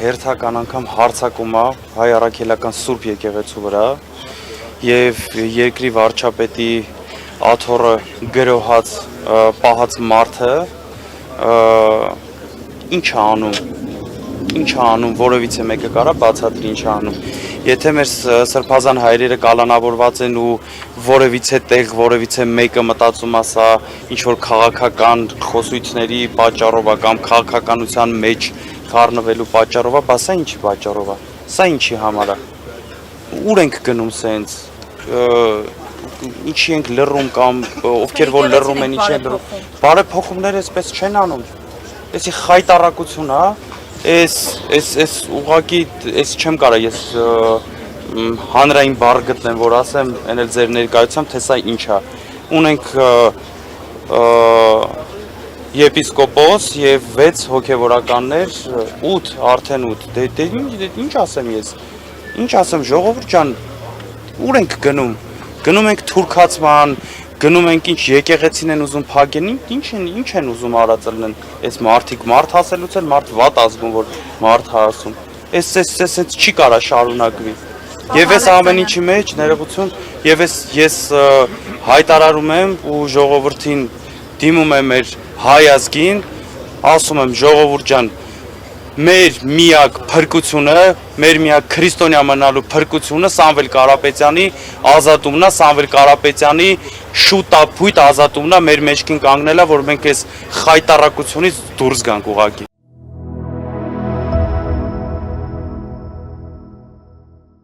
հերթական անգամ հարձակում է հայ առաքելական Սուրբ եկեղեցու վրա եւ երկրի վարչապետի աթոռը գրոհած պահած մարդը ինչ է անում, որևիցե մեկը կարա բացատրի ինչ է անում։ Եթե մեր սրբազան հայրերը կալանավորված են ու որևիցե տեղ, որևիցե մեկը մտածում է սա ինչ որ քաղաքական խոսույթների պատճառով է կամ քաղաքականության մեջ խառնվելու պատճառով է, բա սա ինչի պատճառով է։ Սա ինչի համար է։ Ուր ենք գնում սենց։ Ինչի ենք լռում կամ ովքեր որ լռում են, ինչի են լռում։ Բարեփոխումներ այսպես չեն անում։ Էսի խայտարակություն է, այս ուղղակի այս չեմ կարա ես հանրային բառ գտնեմ, որ ասեմ, այն էլ ձեր ներկայությամբ, թե սա ինչ է։ Ունենք եպիսկոպոս եւ 6 հոգեվորականներ, 8, արդեն 8։ Դե ինչ ասեմ ես։ Ինչ ասեմ, ժողովուրդ ջան, ուր ենք գնում։ Գնում ենք թուրքացման, գնում ենք ինչ եկեղեցին են ուզում փակեն, ինչ են ուզում արածելն այս մարդիկ մարդ ասելուց էլ մարդ վատ ազգում որ մարդ հասում։ Այս չի կարա շարունակվի։ Եվ այս ամեն ինչի մեջ ներողություն, եւ ես հայտարարում եմ ու ժողովրդին դիմում եմ մեր հայ ազգին, ասում եմ ժողովուրդ ջան, մեր միակ փրկությունը, մեր միակ քրիստոնյա մնալու փրկությունը Սամվել Կարապետյանի ազատումն է, Սամվել Կարապետյանի շուտապույտ ազատումն է, մեր մեջքին կանգնելա, որ մենք այս խայտարակությունից դուրս գանք ուղղակի։